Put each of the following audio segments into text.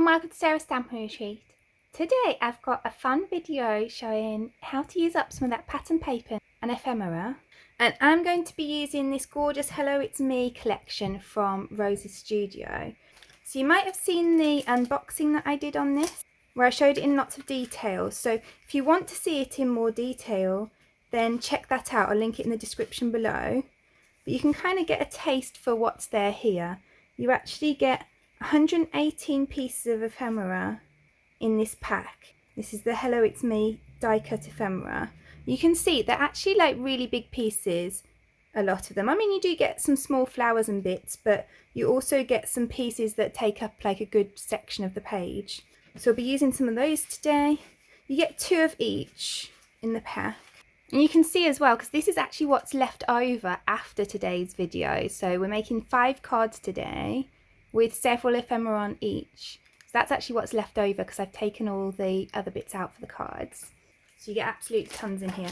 and welcome to Sarah's Stamping Retreat. Today I've got a fun video showing how to use up some of that pattern paper and ephemera, and I'm going to be using this gorgeous Hello It's Me collection from Rose's Studio. So you might have seen the unboxing that I did on this where I showed it in lots of detail, so if you want to see it in more detail then check that out. I'll link it in the description below, but you can kind of get a taste for what's there here. You actually get 118 pieces of ephemera in this pack. This is the Hello It's Me die cut ephemera. You can see they're actually like really big pieces, a lot of them. I mean, you do get some small flowers and bits, but you also get some pieces that take up like a good section of the page. So I'll be using some of those today. You get 2 of each in the pack. And you can see as well, because this is actually what's left over after today's video. So we're making 5 cards today with several ephemera on each. So that's actually what's left over because I've taken all the other bits out for the cards. So you get absolute tons in here.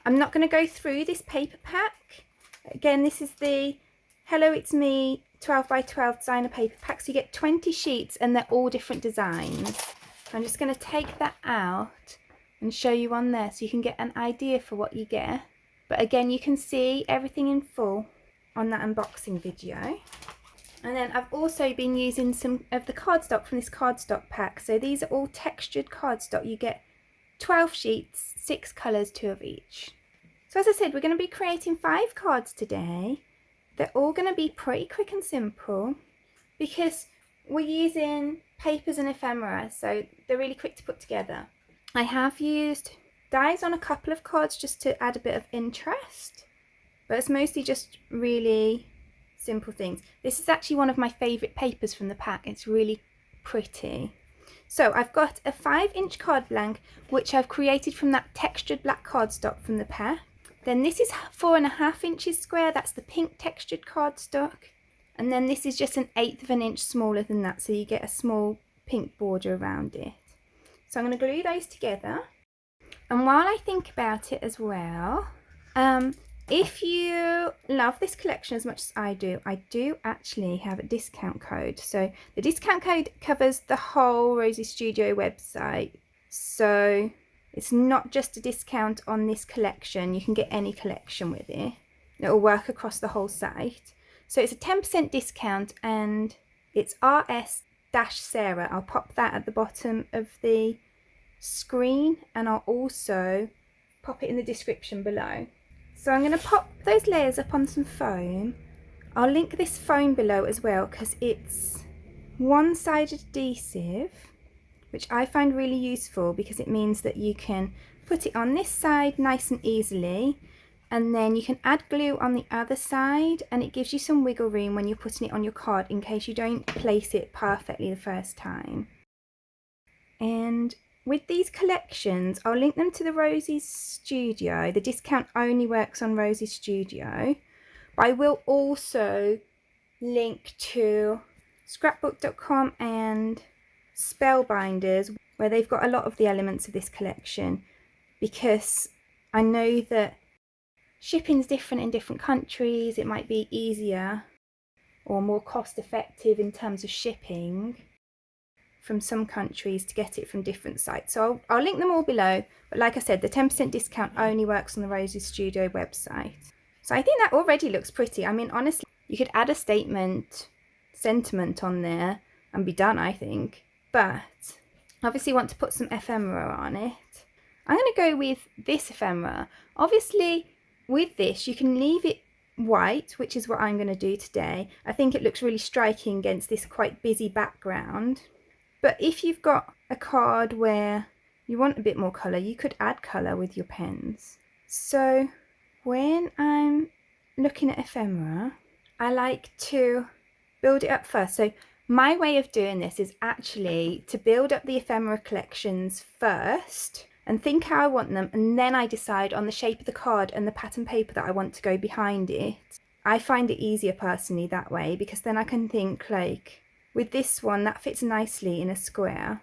I'm not going to go through this paper pack. Again, this is the Hello It's Me 12 by 12 designer paper pack. So you get 20 sheets and they're all different designs. I'm just going to take that out and show you on there so you can get an idea for what you get. But again, you can see everything in full on that unboxing video. And then I've also been using some of the cardstock from this cardstock pack. So these are all textured cardstock. You get 12 sheets, 6 colours, 2 of each. So as I said, we're going to be creating 5 cards today. They're all going to be pretty quick and simple because we're using papers and ephemera, so they're really quick to put together. I have used dies on a couple of cards just to add a bit of interest, but it's mostly just really simple things. This is actually one of my favourite papers from the pack. It's really pretty. So I've got a 5-inch card blank which I've created from that textured black cardstock from the pack. Then this is 4.5 inches square, that's the pink textured cardstock. And then this is just 1/8 of an inch smaller than that, so you get a small pink border around it. So I'm going to glue those together. And while I think about it as well, if you love this collection as much as I do actually have a discount code. So the discount code covers the whole Rose's Studio website. So it's not just a discount on this collection. You can get any collection with it. It will work across the whole site. So it's a 10% discount and it's RS-Sarah. I'll pop that at the bottom of the screen and I'll also pop it in the description below. So I'm going to pop those layers up on some foam. I'll link this foam below as well because it's one-sided adhesive, which I find really useful because it means that you can put it on this side nice and easily, and then you can add glue on the other side, and it gives you some wiggle room when you're putting it on your card in case you don't place it perfectly the first time. And with these collections, I'll link them to the Rose's Studio. The discount only works on Rose's Studio. But I will also link to scrapbook.com and Spellbinders, where they've got a lot of the elements of this collection, because I know that shipping's different in different countries. It might be easier or more cost effective in terms of shipping from some countries to get it from different sites. So I'll link them all below, but like I said, the 10% discount only works on the Rose's Studio website. So I think that already looks pretty. I mean, honestly, you could add a sentiment on there and be done, I think. But obviously want to put some ephemera on it. I'm going to go with this ephemera. Obviously with this you can leave it white, which is what I'm going to do today. I think it looks really striking against this quite busy background. But if you've got a card where you want a bit more colour, you could add colour with your pens. So when I'm looking at ephemera, I like to build it up first. So my way of doing this is actually to build up the ephemera collections first and think how I want them, and then I decide on the shape of the card and the pattern paper that I want to go behind it. I find it easier personally that way because then I can think like, with this one, that fits nicely in a square.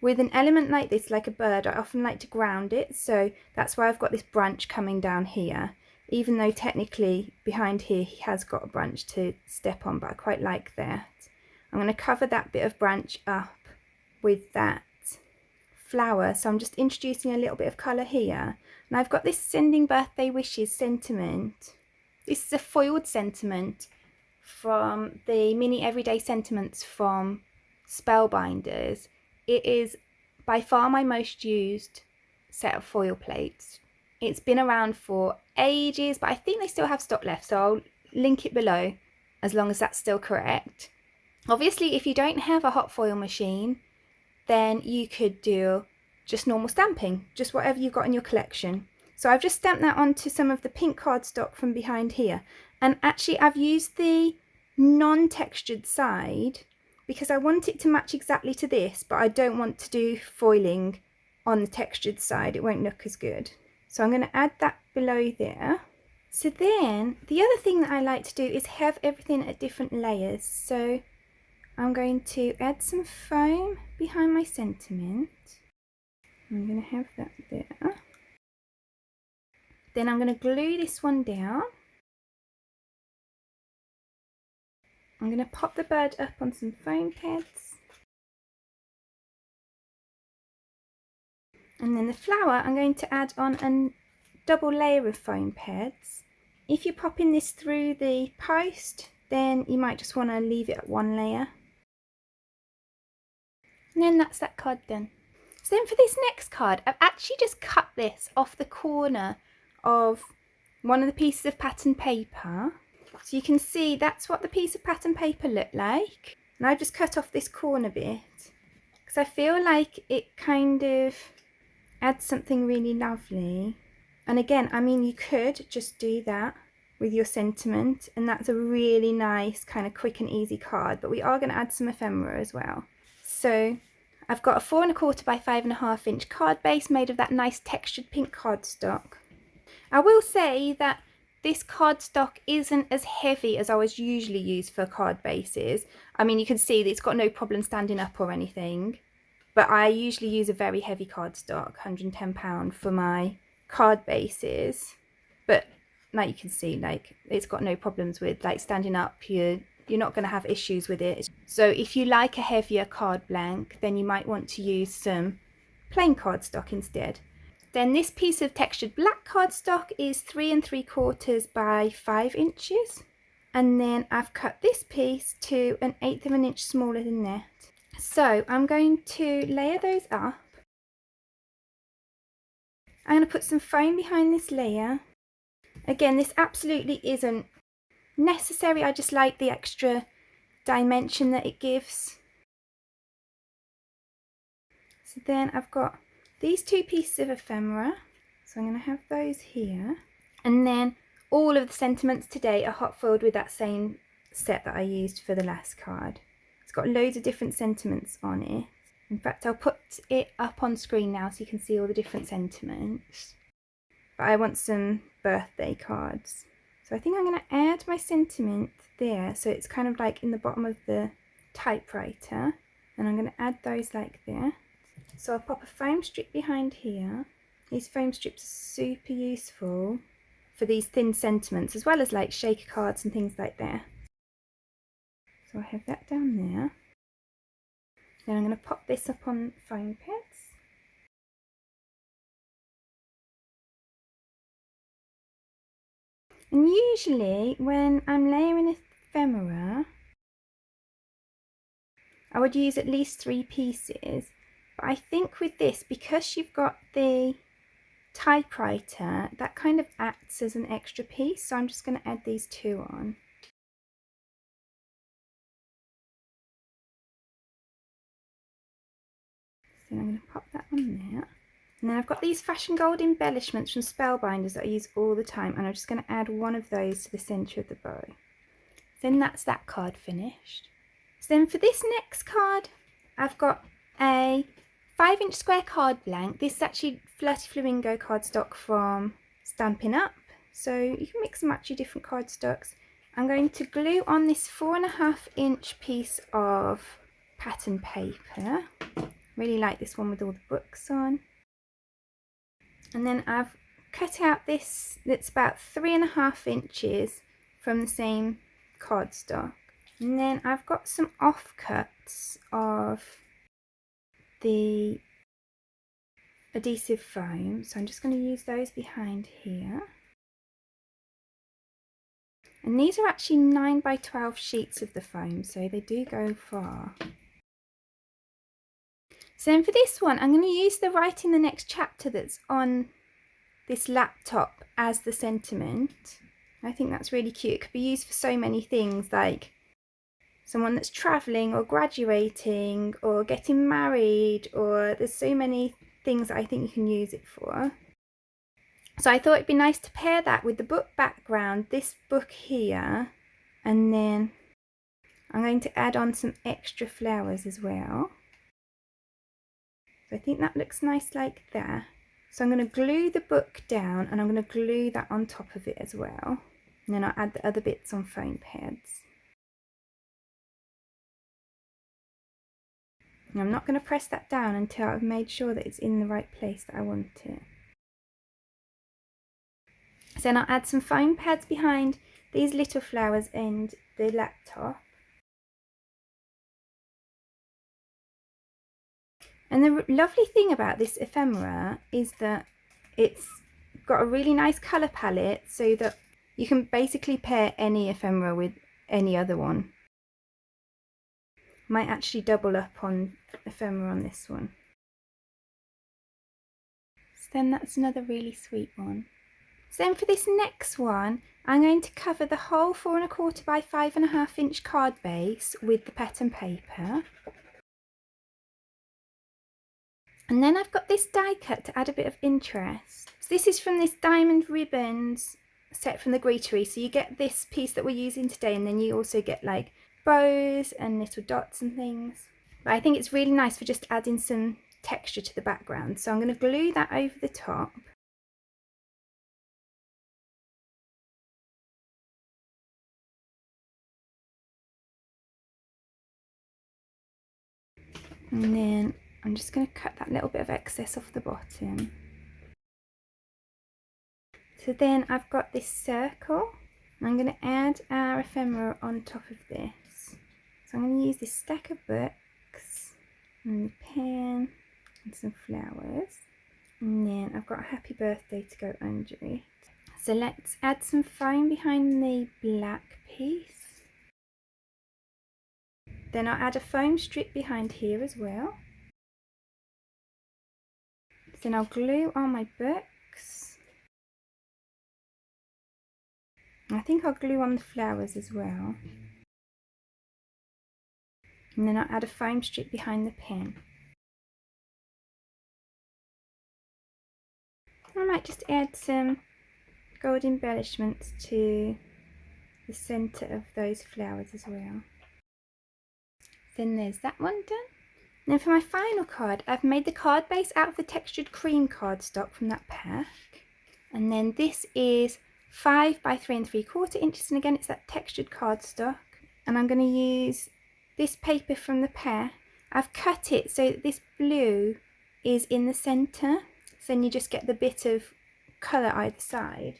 With an element like this, like a bird, I often like to ground it, so that's why I've got this branch coming down here. Even though technically behind here he has got a branch to step on, but I quite like that. I'm going to cover that bit of branch up with that flower, so I'm just introducing a little bit of colour here. And I've got this Sending Birthday Wishes sentiment. This is a foiled sentiment from the mini everyday sentiments from Spellbinders. It is by far my most used set of foil plates. It's been around for ages, but I think they still have stock left, so I'll link it below as long as that's still correct. Obviously, if you don't have a hot foil machine, then you could do just normal stamping, just whatever you've got in your collection. So I've just stamped that onto some of the pink cardstock from behind here. And actually I've used the non-textured side because I want it to match exactly to this, but I don't want to do foiling on the textured side. It won't look as good. So I'm going to add that below there. So then the other thing that I like to do is have everything at different layers. So I'm going to add some foam behind my sentiment. I'm going to have that there. Then I'm going to glue this one down. I'm going to pop the bird up on some foam pads. And then the flower, I'm going to add on a double layer of foam pads. If you're popping this through the post, then you might just want to leave it at one layer. And then that's that card done. So then for this next card, I've actually just cut this off the corner of one of the pieces of pattern paper. So you can see that's what the piece of pattern paper looked like. And I've just cut off this corner bit because I feel like it kind of adds something really lovely. And again, I mean, you could just do that with your sentiment, and that's a really nice kind of quick and easy card, but we are going to add some ephemera as well. So I've got a 4 1/4 by 5 1/2" card base made of that nice textured pink cardstock. I will say that this cardstock isn't as heavy as I was usually use for card bases. I mean, you can see that it's got no problem standing up or anything, but I usually use a very heavy cardstock, £110 for my card bases. But like you can see, like it's got no problems with like standing up. You're not going to have issues with it. So if you like a heavier card blank, then you might want to use some plain cardstock instead. Then this piece of textured black cardstock is 3 3/4 by 5 inches. And then I've cut this piece to 1/8 of an inch smaller than that. So I'm going to layer those up. I'm going to put some foam behind this layer. Again, this absolutely isn't necessary. I just like the extra dimension that it gives. So then I've got these 2 pieces of ephemera. So I'm going to have those here. And then all of the sentiments today are hot foiled with that same set that I used for the last card. It's got loads of different sentiments on it. In fact, I'll put it up on screen now so you can see all the different sentiments. But I want some birthday cards. So I think I'm going to add my sentiment there. So it's kind of like in the bottom of the typewriter. And I'm going to add those like there. So I'll pop a foam strip behind here. These foam strips are super useful for these thin sentiments, as well as like shaker cards and things like that. So I have that down there. Then I'm going to pop this up on foam pads. And usually when I'm layering ephemera, I would use at least 3 pieces. But I think with this, because you've got the typewriter, that kind of acts as an extra piece. So I'm just going to add these 2 on. So I'm going to pop that on there. And then I've got these fashion gold embellishments from Spellbinders that I use all the time, and I'm just going to add one of those to the centre of the bow. Then that's that card finished. So then for this next card, I've got a 5-inch square card blank. This is actually Flirty Flamingo cardstock from Stampin' Up. So you can mix and match your different cardstocks. I'm going to glue on this 4 1/2" piece of pattern paper. Really like this one with all the books on. And then I've cut out this that's about 3 1/2 inches from the same cardstock. And then I've got some offcuts of the adhesive foam, so I'm just going to use those behind here. And these are actually 9 by 12 sheets of the foam, so they do go far. So then for this one, I'm going to use the Write in the Next Chapter that's on this laptop as the sentiment. I think that's really cute. It could be used for so many things, like someone that's travelling or graduating or getting married, or there's so many things that I think you can use it for. So I thought it'd be nice to pair that with the book background, this book here, and then I'm going to add on some extra flowers as well. So I think that looks nice like that. So I'm going to glue the book down and I'm going to glue that on top of it as well. And then I'll add the other bits on foam pads. And I'm not going to press that down until I've made sure that it's in the right place that I want it. So then I'll add some foam pads behind these little flowers and the laptop. And the lovely thing about this ephemera is that it's got a really nice colour palette, so that you can basically pair any ephemera with any other one. Might actually double up on ephemera on this one. So then that's another really sweet one. So then for this next one, I'm going to cover the whole 4 1/4 by 5 1/2 inch card base with the pattern paper. And then I've got this die cut to add a bit of interest. So this is from this diamond ribbons set from the Greetery. So you get this piece that we're using today, and then you also get like bows and little dots and things. But I think it's really nice for just adding some texture to the background. So I'm going to glue that over the top. And then I'm just going to cut that little bit of excess off the bottom. So then I've got this circle. I'm going to add our ephemera on top of this. So I'm going to use this stack of books and the pen and some flowers. And then I've got a happy birthday to go under it. So let's add some foam behind the black piece. Then I'll add a foam strip behind here as well. Then I'll glue on my books. I think I'll glue on the flowers as well. And then I'll add a foam strip behind the pen. I might just add some gold embellishments to the centre of those flowers as well. Then there's that one done. Then for my final card, I've made the card base out of the textured cream cardstock from that pack. And then this is 5 by 3 3/4 inches, and again it's that textured cardstock. And I'm going to use this paper from the pack. I've cut it so that this blue is in the centre, so then you just get the bit of colour either side.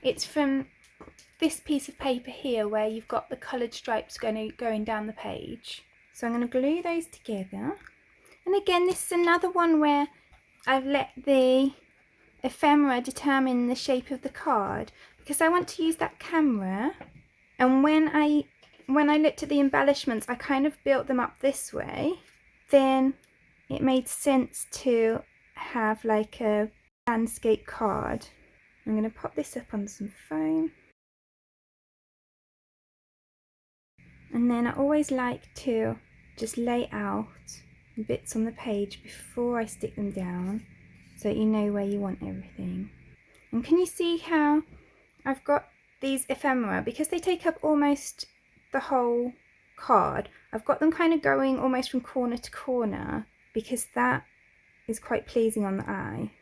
It's from this piece of paper here where you've got the coloured stripes going down the page. So I'm going to glue those together. And again, this is another one where I've let the ephemera determine the shape of the card, because I want to use that camera. And when I looked at the embellishments, I kind of built them up this way. Then it made sense to have like a landscape card. I'm going to pop this up on some foam. And then I always like to just lay out bits on the page before I stick them down, so that you know where you want everything. And can you see how I've got these ephemera, because they take up almost the whole card, I've got them kind of going almost from corner to corner, because that is quite pleasing on the eye.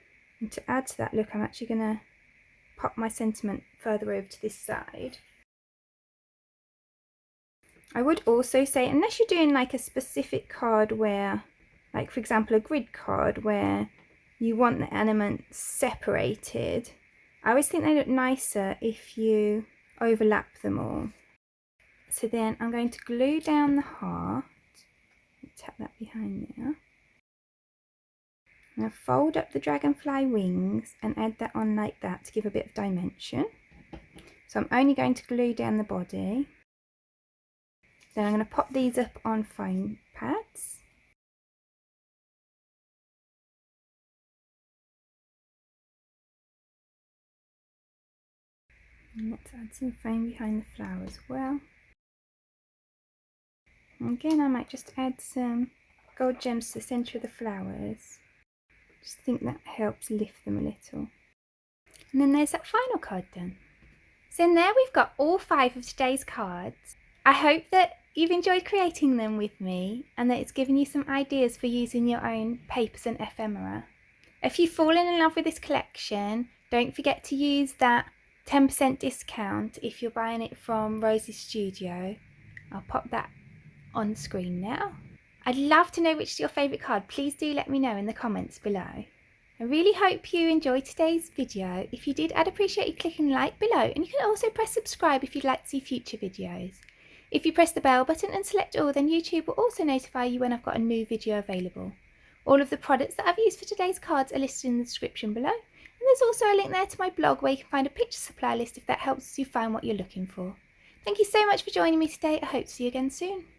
And to add to that look, I'm actually going to pop my sentiment further over to this side. I would also say, unless you're doing like a specific card where, like for example a grid card where you want the elements separated, I always think they look nicer if you overlap them all. So then I'm going to glue down the heart, tap that behind there. Now fold up the dragonfly wings and add that on like that to give a bit of dimension. So I'm only going to glue down the body. Then I'm going to pop these up on foam pads. And let's add some foam behind the flower as well. And again, I might just add some gold gems to the centre of the flowers. Just think that helps lift them a little. And then there's that final card done. So in there we've got all 5 of today's cards. I hope that you've enjoyed creating them with me and that it's given you some ideas for using your own papers and ephemera. If you've fallen in love with this collection, don't forget to use that 10% discount if you're buying it from Rose's Studio. I'll pop that on screen now. I'd love to know which is your favourite card. Please do let me know in the comments below. I really hope you enjoyed today's video. If you did, I'd appreciate you clicking like below, and you can also press subscribe if you'd like to see future videos. If you press the bell button and select all, then YouTube will also notify you when I've got a new video available. All of the products that I've used for today's cards are listed in the description below, and there's also a link there to my blog where you can find a picture supply list if that helps you find what you're looking for. Thank you so much for joining me today. I hope to see you again soon.